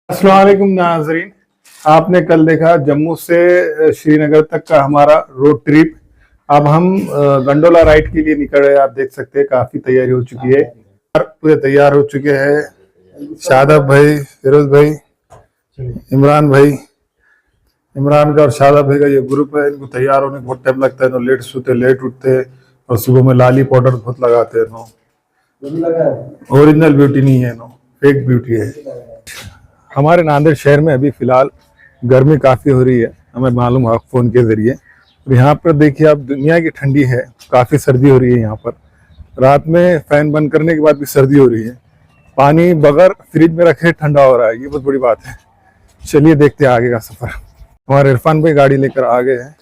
अस्सलाम वालेकुम नाजरीन। आपने कल देखा जम्मू से श्रीनगर तक का हमारा रोड ट्रिप। अब हम गंडोला राइड के लिए निकल रहे हैं। आप देख सकते हैं काफी तैयारी हो चुकी है, पूरे तैयार हो चुके हैं। शादाब भाई, फिरोज भाई, इमरान भाई, इमरान का और शादाब भाई का ये ग्रुप है। इनको तैयार होने में बहुत टाइम लगता है। लेट सोते लेट उठते और सुबह में लाली पाउडर बहुत लगाते हैं। ओरिजिनल ब्यूटी नहीं है, फेक ब्यूटी है। हमारे नांदेड़ शहर में अभी फिलहाल गर्मी काफ़ी हो रही है, हमें मालूम है फ़ोन के ज़रिए। और यहाँ पर देखिए आप, दुनिया की ठंडी है, काफ़ी सर्दी हो रही है यहाँ पर। रात में फ़ैन बंद करने के बाद भी सर्दी हो रही है। पानी बगैर फ्रिज में रखे ठंडा हो रहा है, ये बहुत बड़ी बात है। चलिए देखते हैं आगे का सफ़र। हमारे इरफान भाई गाड़ी लेकर आ गए हैं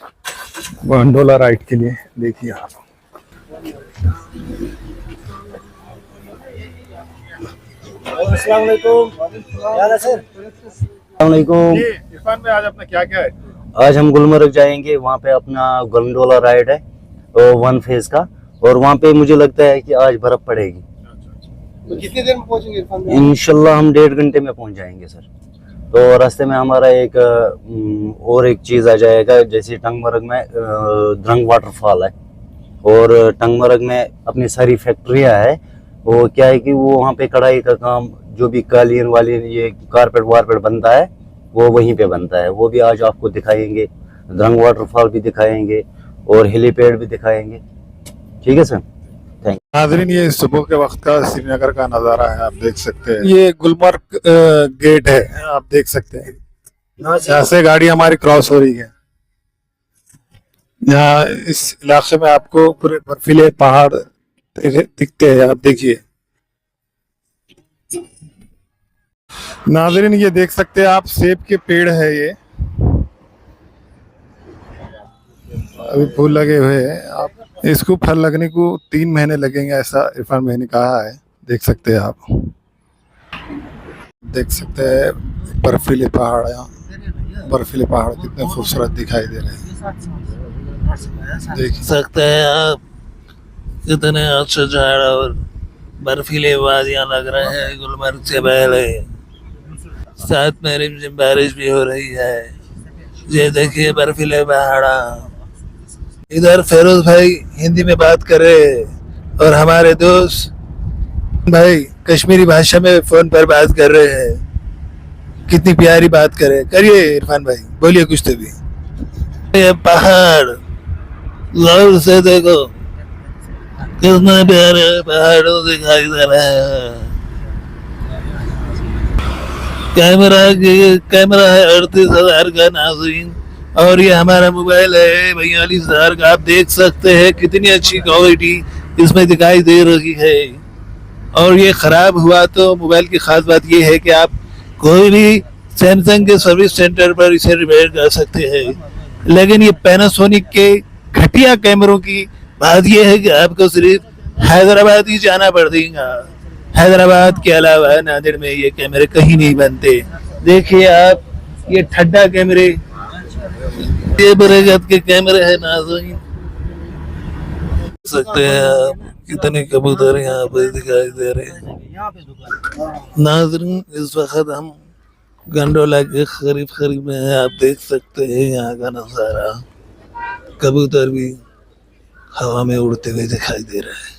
गंडोला राइड के लिए। देखिए आप, अस्सलाम वालेकुम। क्या है सर? अस्सलाम वालेकुम। इरफान भाई आज अपना क्या क्या है? आज हम गुलमर्ग जाएंगे, वहाँ पे अपना गंडोला राइड है तो 1 फेज का, और वहाँ पे मुझे लगता है कि आज बर्फ पड़ेगी। तो कितनी देर में पहुंचेंगे इरफान भाई? इंशाल्लाह हम 1.5 घंटे में पहुँच जाएंगे सर। तो रास्ते में हमारा और एक चीज़ आ जाएगा, जैसे टंगमर्ग में द्रंग वाटरफॉल है, और टंगमर्ग में अपनी सारी फैक्ट्रियाँ है। वो क्या है कि वो वहाँ पे कढ़ाई का काम, जो भी कालीन वालीन, ये कारपेट वारपेट बनता है, वो वहीं पे बनता है। वो भी आज आपको दिखाएंगे, द्रंग वाटरफॉल भी दिखाएंगे और हेलीपैड भी दिखाएंगे। ठीक है सर, थैंक यू। नाजरीन, ये सुबह के वक्त का श्रीनगर का नज़ारा है, आप देख सकते हैं। ये गुलमर्ग गेट है, आप देख सकते हैं। यहाँ से गाड़ी हमारी क्रॉस हो रही है। यहाँ इस इलाके में आपको पूरे बर्फीले पहाड़ दिखते हैं, आप देखिए। नाजरीन, ये देख सकते हैं आप, सेब के पेड़ है ये, अभी फूल लगे हुए हैं। आप इसको फल लगने को 3 महीने लगेंगे, ऐसा इरफान भाई ने कहा है। देख सकते हैं आप, देख सकते हैं बर्फीले पहाड़। यहाँ बर्फीले पहाड़ कितने खूबसूरत दिखाई दे रहे हैं। देख सकते हैं आप कितने अच्छे झाड़ और बर्फीले वादियां लग रहे हैं गुलमर्ग से पहले। साथ में रिमझिम बारिश भी हो रही है। ये देखिए बर्फीले पहाड़ा। इधर फिरोज भाई हिंदी में बात करे और हमारे दोस्त भाई कश्मीरी भाषा में फोन पर बात कर रहे हैं। कितनी प्यारी बात करे। करिए इरफान भाई, बोलिए कुछ तो भी। ये पहाड़ गौर से देखो, कितने प्यारे पहाड़ों दिखाई दे रहे हैं। कैमरा है 38,000 का नाज़रीन, और ये हमारा मोबाइल है 42,000 का। आप देख सकते हैं कितनी अच्छी क्वालिटी इसमें दिखाई दे रही है। और ये ख़राब हुआ तो मोबाइल की ख़ास बात ये है कि आप कोई भी सैमसंग के सर्विस सेंटर पर इसे रिपेयर कर सकते हैं। लेकिन ये पैनासोनिक के घटिया कैमरों की बात यह है कि आपको सिर्फ हैदराबाद ही जाना पड़ेगा। हैदराबाद के अलावा नांदेड़ में ये कैमरे कहीं नहीं बनते। देखिए आप, ये ठड्डा कैमरे, ये बरगद के कैमरे हैं नाज़रीन। सकते हैं आप कितने कबूतर यहाँ पे दिखाई दे रहे हैं नाज़रीन। इस वक्त हम गंडोला के करीब में हैं। आप देख सकते हैं यहाँ का नज़ारा। कबूतर भी हवा में उड़ते हुए दिखाई दे रहे हैं।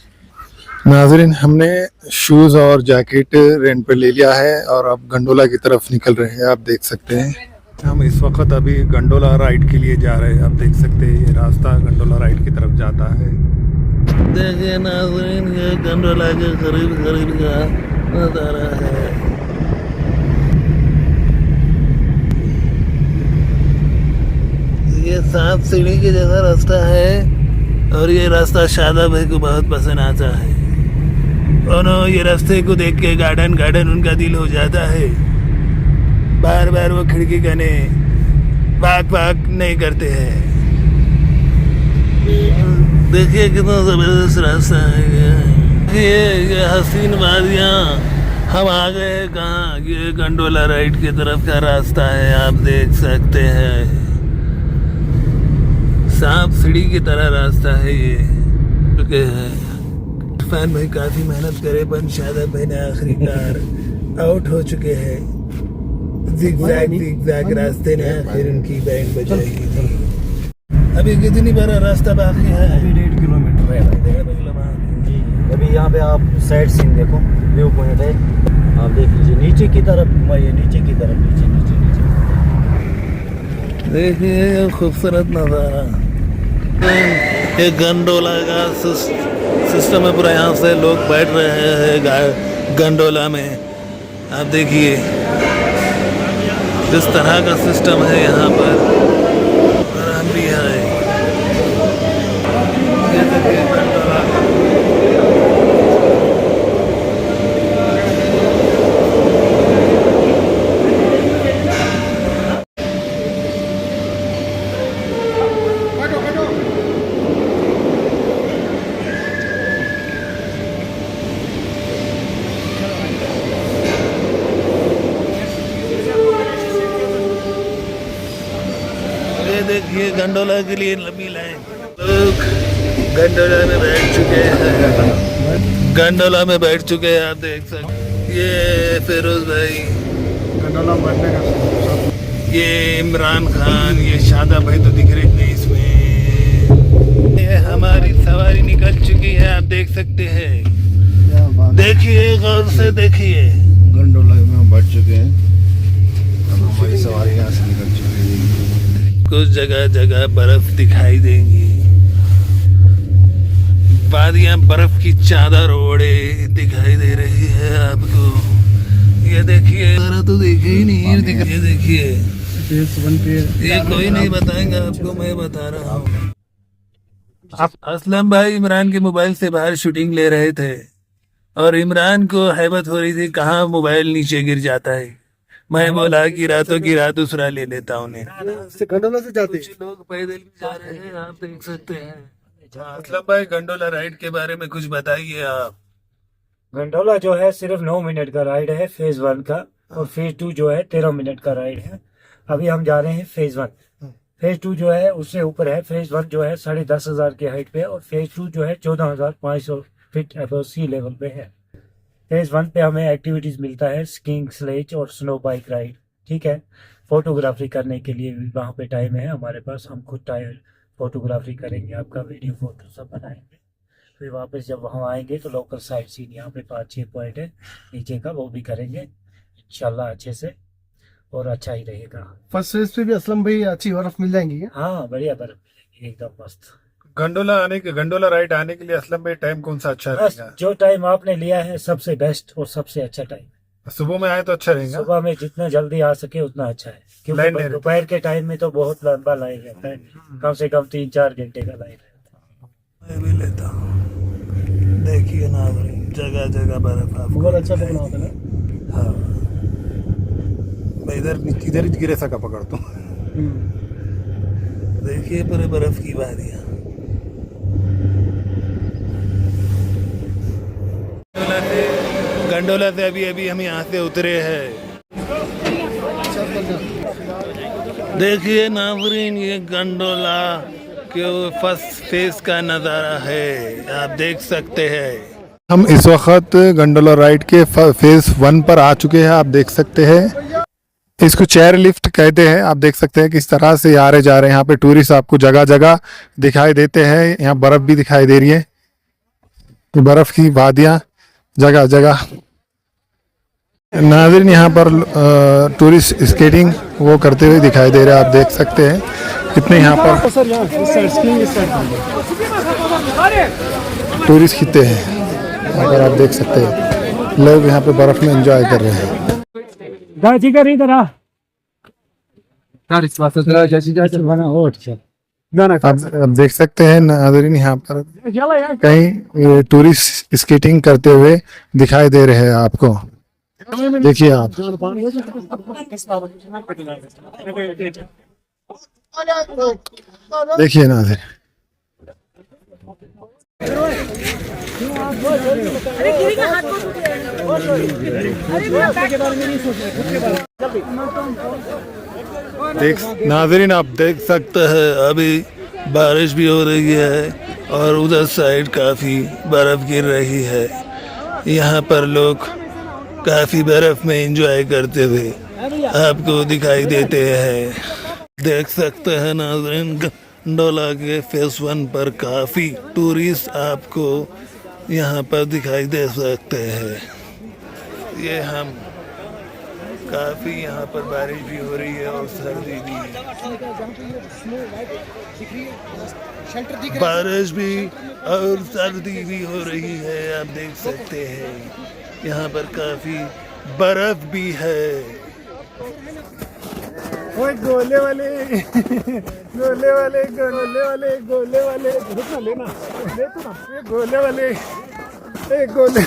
नाजरीन, हमने शूज़ और जैकेट रेंट पे ले लिया है और अब गंडोला की तरफ निकल रहे हैं। आप देख सकते हैं हम इस वक्त अभी गंडोला राइड के लिए जा रहे हैं। आप देख सकते हैं ये रास्ता गंडोला राइड की तरफ जाता है। देखिए नाज़रीन, ये गंडोला के करीब का नज़ारा है। ये 7 सीढ़ी के जैसा रास्ता है, और ये रास्ता शादाब भाई को बहुत पसंद आता है। और ये रास्ते को देख के गार्डन उनका दिल हो जाता है। बार बार वो खिड़की कने भाग नहीं करते हैं। देखिए कितना ज़बरदस्त रास्ता है ये हसीन वादियाँ। हम आ गए कहाँ, ये गंडोला राइड की तरफ का रास्ता है। आप देख सकते हैं सांप सीढ़ी की तरह रास्ता है ये। चुके हैं इरफान भाई काफ़ी मेहनत करे, पर शादाब भाई ने आखिरकार आउट हो चुके हैं। जिगजैग रास्ते ने फिर उनकी बैंड बजाएगी। अभी कितनी बड़ा रास्ता बाकी है? अभी 1.5 किलोमीटर है। अभी यहाँ पे आप साइड सीन देखो, व्यू पॉइंट है, आप देख लीजिए नीचे की तरफ घुमाइए, नीचे की तरफ, नीचे नीचे नीचे देखिए खूबसूरत नज़ारा। ये गंडोला का सिस्टम है पूरा, यहाँ से लोग बैठ रहे हैं गंडोला में। आप देखिए जिस तरह का सिस्टम है यहाँ पर, और हम भी आए। ये देखिए गंडोला। ये देखिए गंडोला के लिए लंबी लाइन, लोग गंडोला में बैठ चुके हैं, गंडोला में बैठ चुके हैं। आप देख सकते, ये फिरोज भाई, ये इमरान खान, ये शादा भाई तो दिख रहे नहीं इसमें। ये हमारी सवारी निकल चुकी है, आप देख सकते हैं। देखिए गौर से देखिए, गंडोला में हम बैठ चुके हैं, अब हमारी सवारी यहाँ से निकल चुकी है। कुछ जगह जगह बर्फ दिखाई देंगी, वादियां बर्फ की चादर ओढ़े दिखाई दे रही है आपको। ये देखिए, तो देखे ही नहीं दिख रही है। देखिए ये कोई नहीं बताएंगा आपको, मैं बता रहा हूँ। असलम भाई इमरान के मोबाइल से बाहर शूटिंग ले रहे थे और इमरान को हैबत हो रही थी कहाँ मोबाइल नीचे गिर जाता है। मैं बोला कि रातों की रात दूसरा ले लेता हूँ। गंडोला से जाते कुछ लोग पैदल भी जा रहे हैं, आप देख सकते हैं। असलम भाई गंडोला राइड के बारे में कुछ बताइए आप। गंडोला जो है सिर्फ 9 मिनट का राइड है फेज 1 का, और फेज 2 जो है 13 मिनट का राइड है। अभी हम जा रहे हैं फेज 1। फेज 2 जो है उससे ऊपर है। फेज 1 जो है 10,500 की हाइट पे, और फेज 2 जो है 14,500 फीट अबव सी लेवल पे है। फेज 1 पे हमें एक्टिविटीज मिलता है स्कीइंग, स्लेज और स्नो बाइक राइड। ठीक है, फोटोग्राफी करने के लिए भी वहाँ पे टाइम है हमारे पास, हम खुद टाइम फोटोग्राफी करेंगे, आपका वीडियो फोटो सब बनाएंगे। फिर वापस जब हम आएंगे तो लोकल साइट सीन यहाँ पे 5-6 पॉइंट है नीचे का, वो भी करेंगे इंशाल्लाह अच्छे से, और अच्छा ही रहेगा। फर्स्ट फेज पे भी असलम भाई अच्छी बर्फ मिल जाएंगी क्या? हाँ बढ़िया बर्फ मिलेगी, एकदम मस्त। गंडोला राइड आने के लिए असलम भाई टाइम कौन सा अच्छा बस रहेगा? जो टाइम आपने लिया है सबसे बेस्ट और सबसे अच्छा टाइम। सुबह में आए तो अच्छा रहेगा। सुबह में जितना जल्दी आ सके उतना अच्छा है, लाइन क्योंकि नहीं दोपहर के टाइम में तो बहुत लंबा लाइन रहता है, कम से कम 3-4 घंटे का लाइन रहता है। मैं भी लेता हूँ। देखिए ना जगह जगह बर्फ आपको बहुत अच्छा पकड़ा होता है ना। हाँ, मैं इधर ही गिरे सका पकड़ता हूँ। देखिए पूरे बर्फ की वादियाँ। गंडोला से अभी अभी हम यहाँ से उतरे हैं। देखिए नाज़रीन, ये गंडोला के फर्स्ट फेज का नज़ारा है, आप देख सकते हैं। हम इस वक्त गंडोला राइड के फेज 1 पर आ चुके हैं। आप देख सकते हैं, इसको चेयर लिफ्ट कहते हैं। आप देख सकते हैं किस तरह से आ रहे जा रहे हैं। यहाँ पे टूरिस्ट आपको जगह जगह दिखाई देते हैं। यहाँ बर्फ भी दिखाई दे रही है, बर्फ की वादियाँ जगह जगह। नाज़रीन यहाँ पर टूरिस्ट स्केटिंग वो करते हुए दिखाई दे रहे हैं। आप देख सकते हैं कितने यहाँ पर टूरिस्ट कितने हैं, अगर आप देख सकते हैं लोग यहाँ पे बर्फ में एंजॉय कर रहे हैं। अब देख सकते हैं नाज़रीन यहाँ पर कहीं टूरिस्ट स्केटिंग करते हुए दिखाई दे रहे हैं आपको। देखिए आप, देखिए नाज़रीन, नाज़रीन आप देख सकते हैं अभी बारिश भी हो रही है और उधर साइड काफ़ी बर्फ़ गिर रही है। यहाँ पर लोग काफ़ी बर्फ़ में एंजॉय करते हुए आपको दिखाई देते हैं। देख सकते हैं नाज़रीन, गंडोला के फेस 1 पर काफ़ी टूरिस्ट आपको यहाँ पर दिखाई दे सकते हैं। ये हम काफ़ी यहाँ पर बारिश भी हो रही है और सर्दी भी, बारिश भी और सर्दी भी हो रही है। आप देख सकते हैं यहाँ पर काफ़ी बर्फ भी है। ओए गोले वाले गोले वाले गोले वाले गोले वाले रुकना लेना ले तो ना ये गोले वाले ए गोले।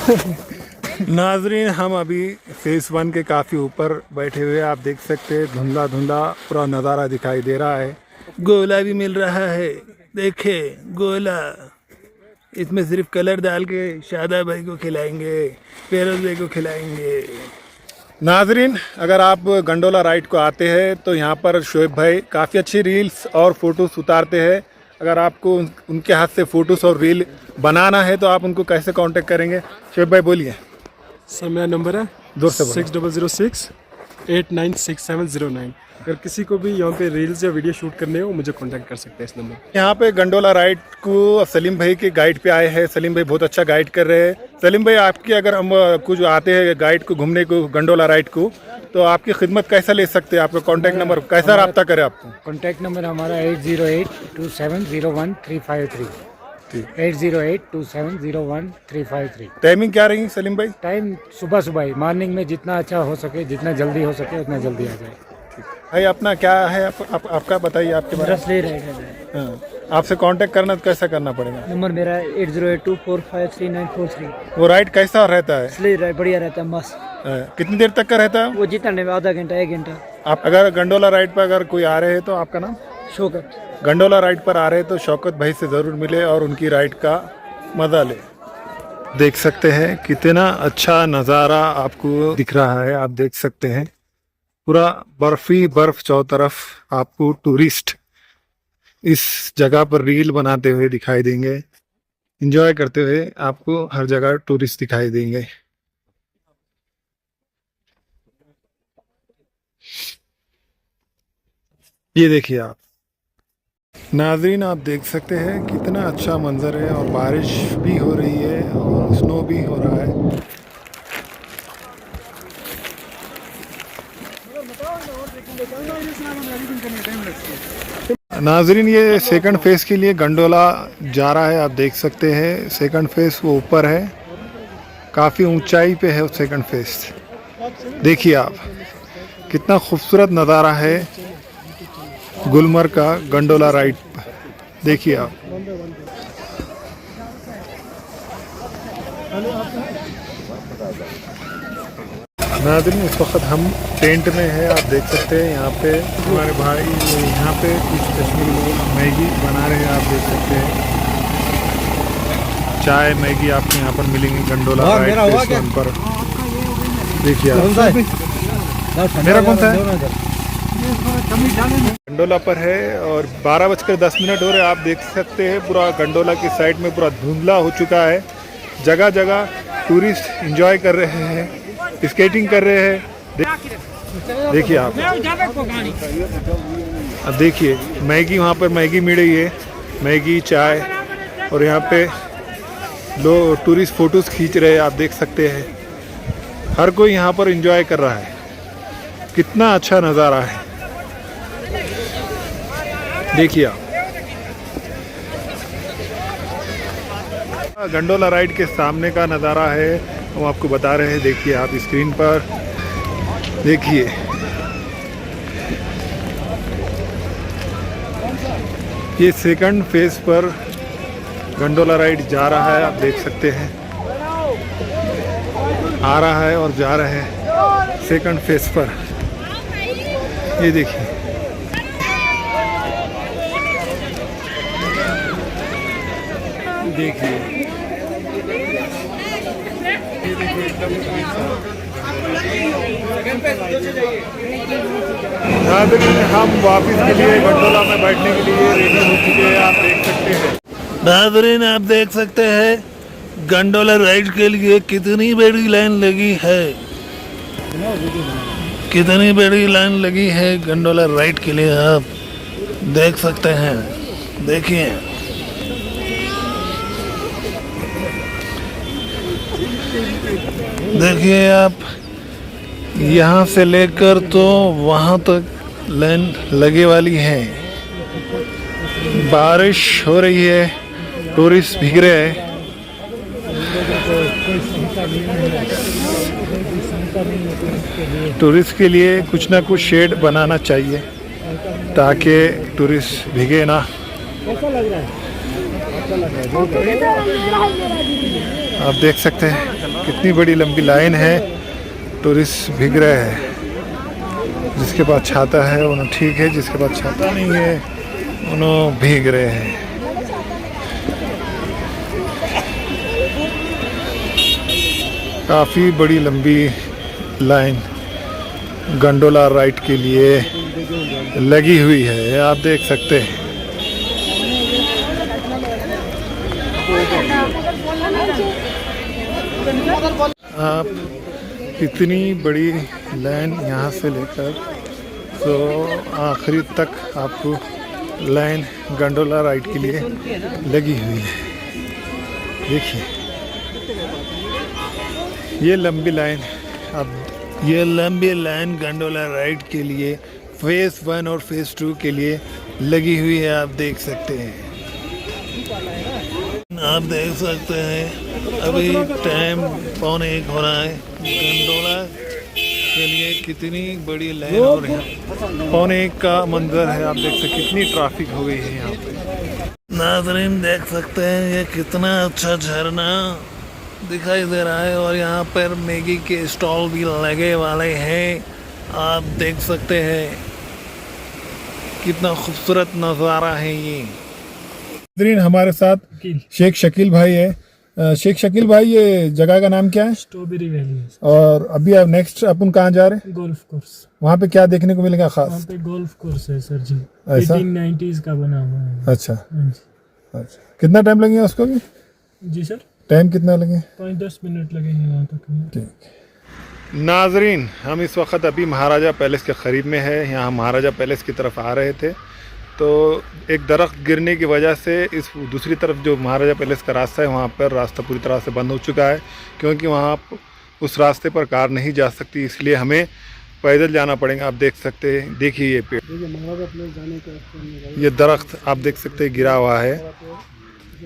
नाजरीन, हम अभी फेस 1 के काफ़ी ऊपर बैठे हुए, आप देख सकते हैं धुंधला धुंधला पूरा नज़ारा दिखाई दे रहा है। गोला भी मिल रहा है, देखे गोला। इसमें सिर्फ कलर डाल के शादा भाई को खिलाएंगे, पेरोज भाई को खिलाएंगे। नाजरीन, अगर आप गंडोला राइड को आते हैं तो यहाँ पर शोएब भाई काफ़ी अच्छी रील्स और फोटोज़ उतारते हैं। अगर आपको उनके हाथ से फ़ोटोज़ और रील बनाना है तो आप उनको कैसे कांटेक्ट करेंगे? शोएब भाई बोलिए। सर मेरा नंबर है जोर से बोलो। 6006896709। अगर किसी को भी यहाँ पे रील्स या वीडियो शूट करने हो मुझे कांटेक्ट कर सकते हैं इस नंबर। यहाँ पे गंडोला राइड को सलीम भाई के गाइड पे आए हैं। सलीम भाई बहुत अच्छा गाइड कर रहे हैं। सलीम भाई, आपकी अगर हम कुछ आते हैं गाइड को घूमने को गंडोला राइड को, तो आपकी खिदमत कैसा ले सकते हैं? आपका कांटेक्ट नंबर कैसा रब्ता करें आपको? कॉन्टैक्ट नंबर हमारा 8082701353 8082701353। टाइमिंग क्या रही सलीम भाई? टाइम सुबह सुबह ही, मॉर्निंग में जितना अच्छा हो सके, जितना जल्दी हो सके उतना जल्दी आ जाए। भाई अपना क्या है आपका बताइए आपके बारे में। ले रहे हैं। हाँ, आपसे कांटेक्ट करना तो कैसा करना पड़ेगा? नंबर मेरा 8082453943। वो राइड कैसा रहता है? स्ले राइड बढ़िया रहता है, मस्त। कितनी देर तक का रहता है? वो जितना आधा घंटा 1 घंटा। आप अगर गंडोला राइड पर अगर कोई आ रहे हैं तो आपका नाम? शौकत। गंडोला राइड पर आ रहे हैं तो शौकत भाई से ज़रूर मिले और उनकी राइड का मज़ा ले। देख सकते हैं कितना अच्छा नज़ारा आपको दिख रहा है। आप देख सकते हैं पूरा बर्फी बर्फ चारों तरफ। आपको टूरिस्ट इस जगह पर रील बनाते हुए दिखाई देंगे, एंजॉय करते हुए आपको हर जगह टूरिस्ट दिखाई देंगे। ये देखिए आप नाजरीन, आप देख सकते हैं कितना अच्छा मंजर है और बारिश भी हो रही है और स्नो भी हो रहा है। नाजरीन, ये सेकंड फेस के लिए गंडोला जा रहा है। आप देख सकते हैं सेकंड फेस वो ऊपर है, काफ़ी ऊंचाई पे है सेकंड फेस। देखिए आप कितना खूबसूरत नज़ारा है गुलमर्ग का गंडोला राइड। देखिए आप नाज़रीन, इस वक्त हम टेंट में है। आप देख सकते हैं यहाँ पे हमारे भाई यहाँ पे कुछ कश्मीरी लोग मैगी बना रहे हैं। आप देख सकते हैं चाय मैगी आपको यहाँ पर मिलेंगी गंडोला राइड पर। देखिए आप मेरा कौन सा है? गंडोला पर है और 12:10 हो रहे हैं। आप देख सकते हैं पूरा गंडोला की साइड में पूरा धुंधला हो चुका है। जगह जगह टूरिस्ट एंजॉय कर रहे हैं, स्केटिंग कर रहे हैं। देखिए आप, अब देखिए मैगी, वहाँ पर मैगी मिल रही है, मैगी चाय, और यहाँ पे लोग टूरिस्ट फोटोज़ खींच रहे हैं। आप देख सकते हैं हर कोई यहाँ पर एंजॉय कर रहा है। कितना अच्छा नज़ारा है, देखिए आप। गंडोला राइड के सामने का नज़ारा है, हम आपको बता रहे हैं। देखिए आप स्क्रीन पर, देखिए ये सेकंड फेज पर गंडोला राइड जा रहा है। आप देख सकते हैं आ रहा है और जा रहा है सेकंड फेज पर। ये देखिए हम वापस के लिए गंडोला में बैठने के लिए रेडी हो चुके हैं। आप देख सकते हैं नाज़रीन, आप देख सकते हैं गंडोला राइड के लिए कितनी बड़ी लाइन लगी है। कितनी बड़ी लाइन लगी है गंडोला राइड के लिए, आप देख सकते हैं। देखिए देखिए आप, यहाँ से लेकर तो वहाँ तक लाइन लगे वाली है। बारिश हो रही है, टूरिस्ट भीग रहे हैं। टूरिस्ट के लिए कुछ ना कुछ शेड बनाना चाहिए ताकि टूरिस्ट भीगे ना। आप देख सकते हैं कितनी बड़ी लंबी लाइन है, टूरिस्ट भीग रहे हैं। जिसके पास छाता है उन्हें ठीक है, जिसके पास छाता नहीं है उन्हें भीग रहे हैं। काफ़ी बड़ी लंबी लाइन गंडोला राइड के लिए लगी हुई है, आप देख सकते हैं। आप इतनी बड़ी लाइन यहाँ से लेकर तो आखिरी तक आपको लाइन गंडोला राइड के लिए लगी हुई है। देखिए ये लंबी लाइन, अब ये लंबी लाइन गंडोला राइड के लिए फेज़ 1 और फेज़ 2 के लिए लगी हुई है, आप देख सकते हैं। आप देख सकते हैं अभी टाइम 12:45 हो रहा है। गंडोला के लिए कितनी बड़ी लाइन हो रही है, 12:45 का मंजर है। आप देख सकते कितनी ट्रैफिक हो गई है यहाँ पे। नाज़रीन देख सकते हैं ये कितना अच्छा झरना दिखाई दे रहा है और यहाँ पर मैगी के स्टॉल भी लगे वाले हैं। आप देख सकते हैं कितना खूबसूरत नज़ारा है ये। हमारे साथ शेख शकील भाई है। शेख शकील भाई, ये जगह का नाम क्या है? Strawberry valley. और अभी आप नेक्स्ट अपन कहाँ जा रहे हैं? Golf course. वहाँ पे क्या देखने को मिलेगा खास? वहाँ पे गोल्फ कोर्स है सर जी, ऐसा? 1890s का बना हुआ है। अच्छा हाँ जी। अच्छा, कितना टाइम लगेगा उसको भी? जी सर, टाइम कितना लगे? 5-10 मिनट लगेंगे वहाँ तक। ठीक। नाजरीन, हम इस वक्त अभी महाराजा पैलेस के करीब में है। यहाँ महाराजा पैलेस की तरफ आ रहे थे तो एक दरख्त गिरने की वजह से इस दूसरी तरफ जो महाराजा पैलेस का रास्ता है वहाँ पर रास्ता पूरी तरह से बंद हो चुका है, क्योंकि वहाँ उस रास्ते पर कार नहीं जा सकती, इसलिए हमें पैदल जाना पड़ेगा। आप देख सकते हैं, देखिए ये पेड़, ये दरख्त आप देख सकते हैं गिरा हुआ है।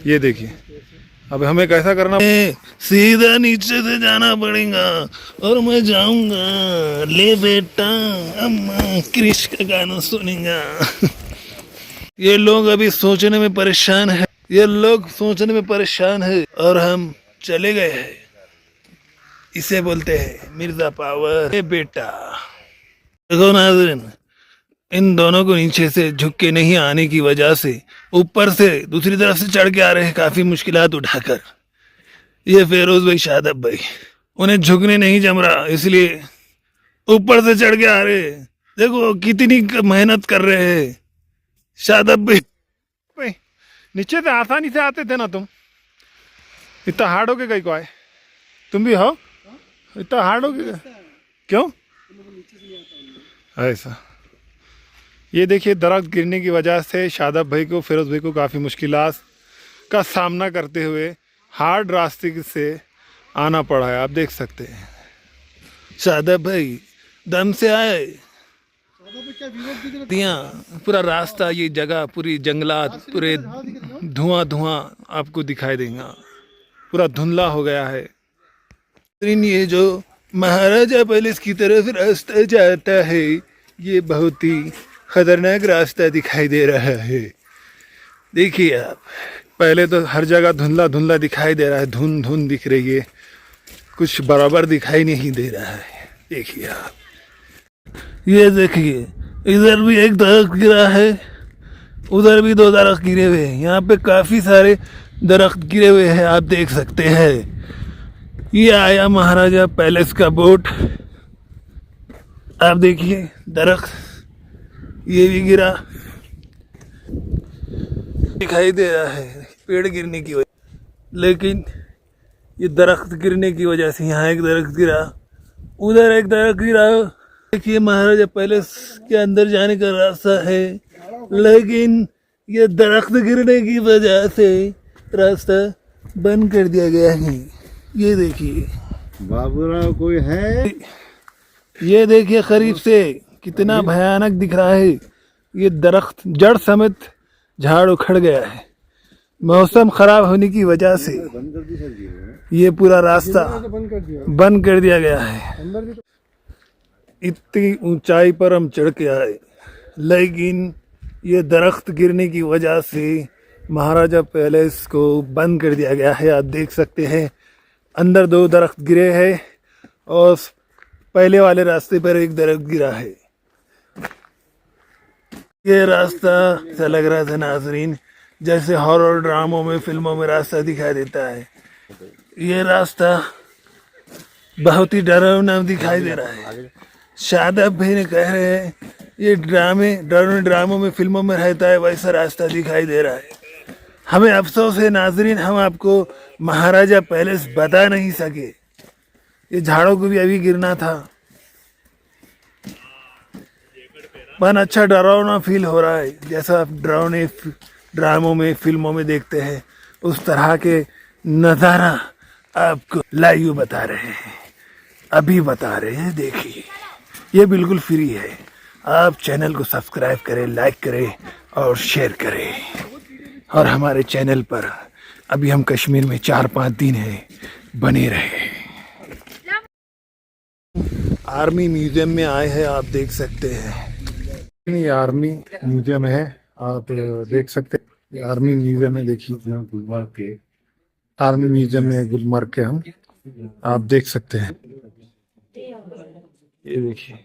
ये देखिए, अब हमें कैसा करना, सीधा नीचे से जाना पड़ेगा और मैं जाऊंगा। ले बेटा अम्मा क्रिश का गाना सुनेगा। ये लोग अभी सोचने में परेशान है, ये लोग सोचने में परेशान है और हम चले गए हैं। इसे बोलते हैं मिर्जा पावर। बेटा देखो नाज़रीन, इन दोनों को नीचे से झुक के नहीं आने की वजह से ऊपर से दूसरी तरफ से चढ़ के आ रहे हैं काफी मुश्किलात उठाकर। ये फेरोज भाई, शादाब भाई, उन्हें झुकने नहीं जम रहा, इसलिए ऊपर से चढ़ के आ रहे हैं। देखो कितनी मेहनत कर रहे हैं शादाब भाई। नीचे से आसानी से आते थे ना तुम, इतना हार्ड हो के कहीं को आए? तुम भी हो इतना हार्ड हो के? क्यों ऐसा? ये देखिए दरख्त गिरने की वजह से शादाब भाई को, फिरोज भाई को काफ़ी मुश्किलात का सामना करते हुए हार्ड रास्ते से आना पड़ा है। आप देख सकते हैं शादाब भाई दम से आए। पूरा रास्ता, ये जगह पूरी जंगलात, पूरे धुआं धुआं आपको दिखाई देगा, पूरा धुंधला हो गया है। ये जो महाराजा पैलेस की तरफ रास्ता जाता है ये बहुत ही खतरनाक रास्ता दिखाई दे रहा है। देखिए आप, पहले तो हर जगह धुंधला धुंधला दिखाई दे रहा है, धुंध धुंध दिख रही है, कुछ बराबर दिखाई नहीं दे रहा है। देखिए आप, ये देखिए इधर भी एक दरख्त गिरा है, उधर भी 2 दरख्त गिरे हुए हैं। यहाँ पे काफ़ी सारे दरख्त गिरे हुए हैं, आप देख सकते हैं। ये आया महाराजा पैलेस का बोट। आप देखिए दरख्त, ये भी गिरा दिखाई दे रहा है पेड़ गिरने की वजह, लेकिन ये दरख्त गिरने की वजह से यहाँ एक दरख्त गिरा, उधर एक दरख्त गिरा, देखिए महाराजा पैलेस के अंदर जाने का रास्ता है, लेकिन ये दरख्त गिरने की वजह से रास्ता बंद कर दिया गया है। ये देखिए, बाबूराव कोई है? ये देखिए करीब से कितना भयानक दिख रहा है। ये दरख्त जड़ समेत झाड़ उखड़ गया है। मौसम खराब होने की वजह से ये पूरा रास्ता बंद कर दिया गया है। इतनी ऊंचाई पर हम चढ़ के आए, लेकिन ये दरख्त गिरने की वजह से महाराजा पैलेस को बंद कर दिया गया है। आप देख सकते हैं अंदर 2 दरख्त गिरे हैं और पहले वाले रास्ते पर एक दरख्त गिरा है। ये रास्ता ऐसा लग रहा था नाजरीन जैसे हॉरर ड्रामों में, फिल्मों में रास्ता दिखाई देता है। ये रास्ता बहुत ही डरावना दिखाई दे रहा है। शादाब भाई ने कह रहे हैं ये डरावने ड्रामों में, फिल्मों में रहता है वैसा रास्ता दिखाई दे रहा है। हमें अफसोस है नाजरीन, हम आपको महाराजा पैलेस बता नहीं सके। ये झाड़ों को भी अभी गिरना था, पर अच्छा डरावना फील हो रहा है। जैसा आप डरावने ड्रामों में, फिल्मों में देखते हैं, उस तरह के नज़ारा आपको लाइव बता रहे हैं, अभी बता रहे हैं। देखिए, ये बिल्कुल फ्री है। आप चैनल को सब्सक्राइब करें, लाइक करें और शेयर करें। और हमारे चैनल पर अभी हम कश्मीर में 4-5 दिन है, बने रहे। आर्मी म्यूजियम में आए हैं, आप देख सकते हैं। ये आर्मी म्यूजियम है, आप देख सकते हैं। ये आर्मी म्यूजियम है, देखिए गुलमर्ग के आर्मी म्यूजियम में गुलमर्ग के हम आप देख सकते हैं। ये देखिए,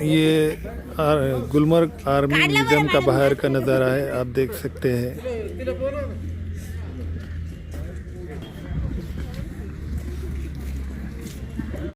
ये गुलमर्ग आर्मी म्यूजियम का बाहर का नज़ारा है, आप देख सकते हैं।